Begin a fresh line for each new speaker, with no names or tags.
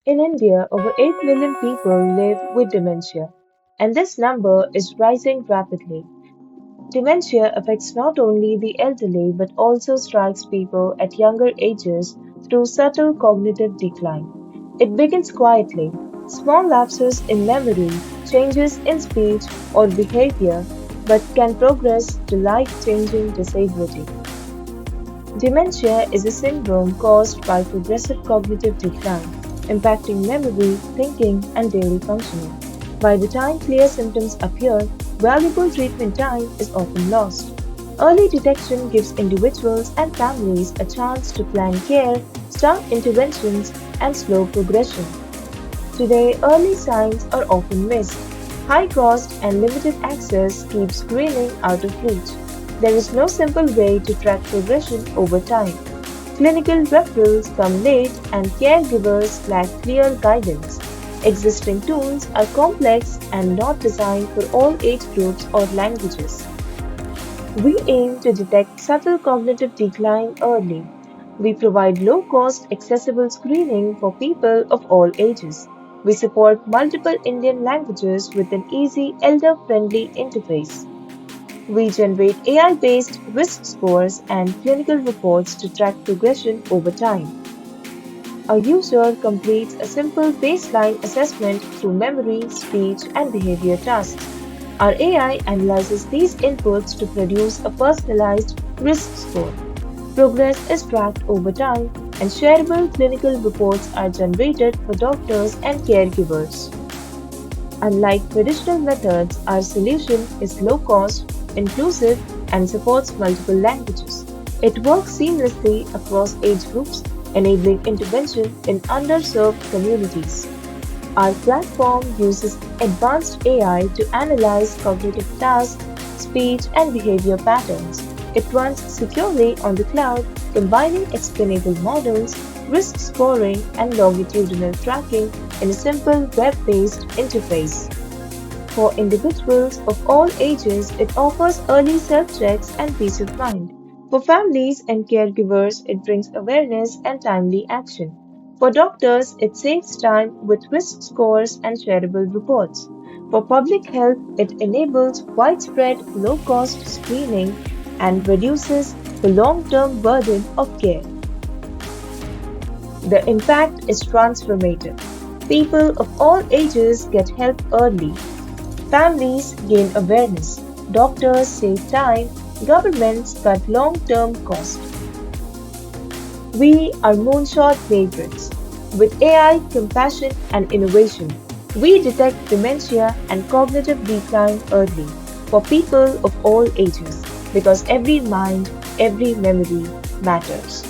In India, over 8 million people live with dementia, and this number is rising rapidly. Dementia affects not only the elderly but also strikes people at younger ages through subtle cognitive decline. It begins quietly, small lapses in memory, changes in speech or behavior, but can progress to life changing disability. Dementia is a syndrome caused by progressive cognitive decline, impacting memory, thinking, and daily functioning. By the time clear symptoms appear, valuable treatment time is often lost. Early detection gives individuals and families a chance to plan care, start interventions, and slow progression. Today, early signs are often missed. High cost and limited access keep screening out of reach. There is no simple way to track progression over time. Clinical referrals come late and caregivers lack clear guidance. Existing tools are complex and not designed for all age groups or languages. We aim to detect subtle cognitive decline early. We provide low cost, accessible screening for people of all ages. We support multiple Indian languages with an easy, elder friendly interface. We generate AI based risk scores and clinical reports to track progression over time. A user completes a simple baseline assessment through memory, speech, and behavior tasks. Our AI analyzes these inputs to produce a personalized risk score. Progress is tracked over time, and shareable clinical reports are generated for doctors and caregivers. Unlike traditional methods, our solution is low cost, inclusive, and supports multiple languages. It works seamlessly across age groups, enabling intervention in underserved communities. Our platform uses advanced AI to analyze cognitive tasks, speech, and behavior patterns. It runs securely on the cloud, combining explainable models, risk scoring, and longitudinal tracking in a simple web based interface. For individuals of all ages, it offers early self checks and peace of mind. For families and caregivers, it brings awareness and timely action. For doctors, it saves time with risk scores and shareable reports. For public health, it enables widespread low cost screening and reduces the long term burden of care. The impact is transformative. People of all ages get help early. Families gain awareness, doctors save time, governments cut long term costs. We are moonshot favorites. With AI, compassion, and innovation, we detect dementia and cognitive decline early for people of all ages because every mind, every memory matters.